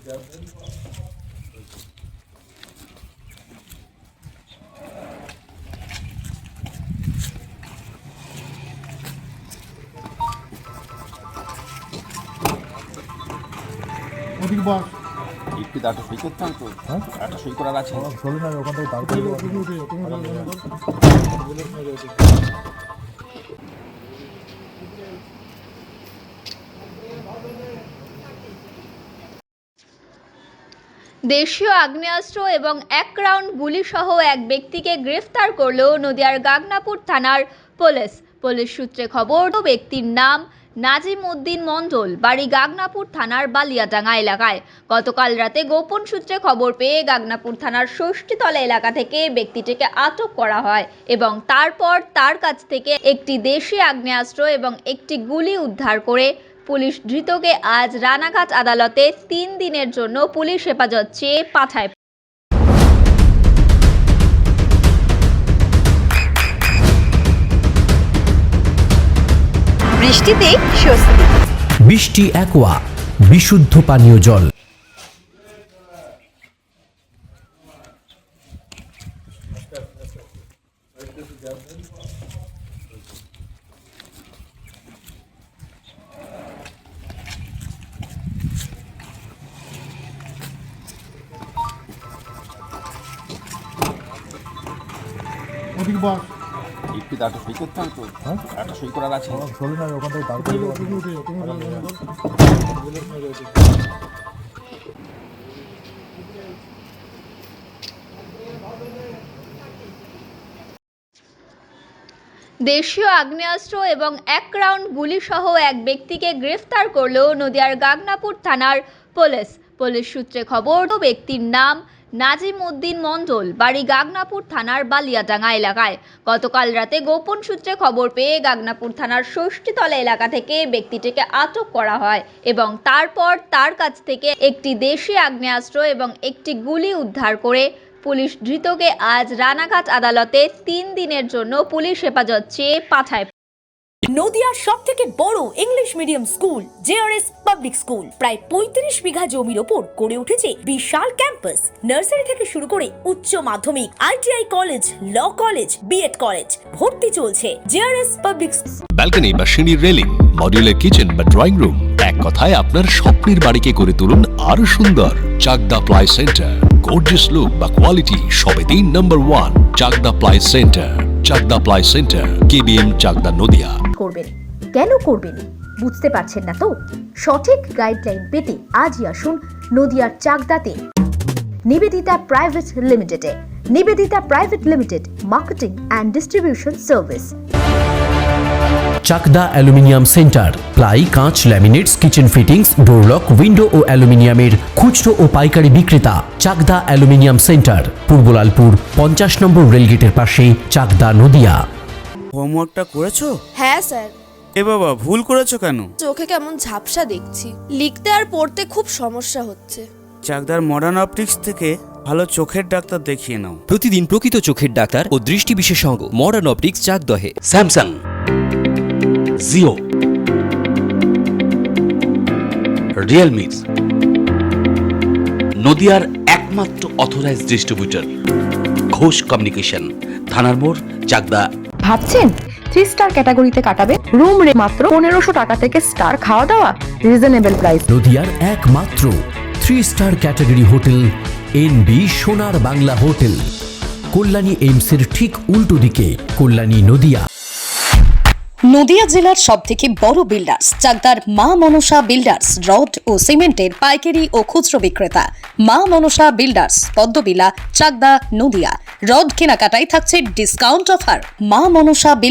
একটু দাঁড়া সই করতাম তো। হ্যাঁ, একটা সই করার আছে। চলে না ওখান থেকে দাঁড়িয়ে দেশীয় আগ্নেয়াস্ত্র এবং 1 রাউন্ড গুলিসহ এক ব্যক্তিকে গ্রেফতার করল নদিয়ার গাগনাপুর থানার পুলিশ। পুলিশ সূত্রে খবর, ব্যক্তির নাম নাজিম উদ্দিন মণ্ডল, বাড়ি গাগনাপুর থানার বালিয়াডাঙ্গা এলাকায়। গতকাল রাতে গোপন সূত্রে খবর পেয়ে গাগনাপুর থানার ষষ্ঠীতলা এলাকা থেকে ব্যক্তিটিকে আটক করা হয় এবং তারপর তার কাছ থেকে একটি দেশি আগ্নেয়াস্ত্র এবং একটি গুলি উদ্ধার করে পুলিশ ধৃতকে আজ রানাঘাট আদালতে 3 দিনের জন্য পুলিশ হেফাজত চেয়ে পাঠায়। বৃষ্টিতে স্বস্তি। বৃষ্টি অ্যাকোয়া, বিশুদ্ধ পানীয় জল। একটু দাঁড়া সই করতাম তো। হ্যাঁ, একটা সই করার আছে। চলে না ওখান থেকে দাঁড়িয়ে দেশীয় আগ্নেয়াস্ত্র এবং 1 রাউন্ড গুলিসহ এক ব্যক্তিকে গ্রেফতার করল নদিয়ার গাগনাপুর থানার পুলিশ। পুলিশ সূত্রে খবর, ব্যক্তির নাম নাজিম উদ্দিন মণ্ডল, বাড়ি গাগনাপুর থানার বালিয়াডাঙ্গা এলাকায়। গতকাল রাতে গোপন সূত্রে খবর পেয়ে গাগনাপুর থানার ষষ্ঠীতলা এলাকা থেকে ব্যক্তিটিকে আটক করা হয় এবং তারপর তার কাছ থেকে একটি দেশি আগ্নেয়াস্ত্র এবং একটি গুলি উদ্ধার করে পুলিশ ধৃতকে আজ রানাঘাট আদালতে 3 দিনের জন্য পুলিশ হেফাজত চেয়ে পাঠায়। নদিয়ার সবথেকে বড় English medium school JRS public school প্রায় 35 বিঘা জমির ওপর গড়ে উঠেছে বিশাল ক্যাম্পাস। নার্সারি থেকে শুরু করে উচ্চ মাধ্যমিক, ITI college, law college, BEd college, ভর্তি চলছে জেআরএস পাবলিক। ব্যালকনি বা সিঁড়ির রেলিং, মডিউলার কিচেন বা ড্রয়িং রুম, এক কথায় আপনার স্বপ্নের বাড়িকে করে তুলুন আরো সুন্দর। Chakdah ply centre, gorgeous look বা কোয়ালিটি সবে 3 number 1 Chakdah ply centre. Chakdah ply centre, KBM, Chakdah, Nadia. করবেন কেন করবেন বুঝতে পারছেন না তো? সঠিক গাইডলাইন পেতে আজই আসুন নদিয়ার চাকদাতে নিবেদিতা প্রাইভেট লিমিটেডে। Nivedita private limited, marketing and distribution service. Chakdah aluminium centre, ply, কাঁচ, laminates, kitchen fittings, door lock, window ও অ্যালুমিনিয়ামের খুচরো ও পাইকারি বিক্রেতা। Chakdah aluminium centre, Purbalalpur 50 number রেলগেটের পাশে, চাকদা, নদিয়া। হোমওয়ার্কটা করেছো? হ্যাঁ স্যার। এ বাবা, ভুল করেছো কেন? চোখে কেমন ঝাপসা দেখছি, লিখতে আর পড়তে খুব সমস্যা হচ্ছে। চাকদার মডার্ন অপটিক্স থেকে ভালো চোখের ডাক্তার দেখিয়ে নাও। প্রতিদিন প্রকৃত চোখের ডাক্তার ও দৃষ্টি বিশেষজ্ঞ মডার্ন অপটিক্স, চাকদহে। স্যামসাং, জিও, রিয়েলমি, নদিয়ার একমাত্র অথরাইজড ডিস্ট্রিবিউটর ঘোষ কমিউনিকেশন, থানার মোড়, চাকদা। ভাবছেন 3 স্টার ক্যাটাগরিতে কাটাবে? রুম রে মাত্র 1500 টাকা থেকে স্টার, খাওয়া দাওয়া রিজনেবল প্রাইস। নদিয়ার একমাত্র 3 স্টার ক্যাটাগরি হোটেল এনবি সোনার বাংলা হোটেল, কল্যাণী এইমসের ঠিক উল্টো দিকে, কল্যাণী, নদিয়া। নদিয়া জেলার সবথেকে বড় বিল্ডার্স চাকদার মা মনসা বিল্ডার্স, রড ও সিমেন্টের পাইকারি ও খুচরো বিক্রেতা। মা মনসা বিল্ডার্স, পদ্মবিলা, চাকদা, নদিয়া। রড কেনাকাটায় থাকছে ডিসকাউন্ট অফার। মা মনসা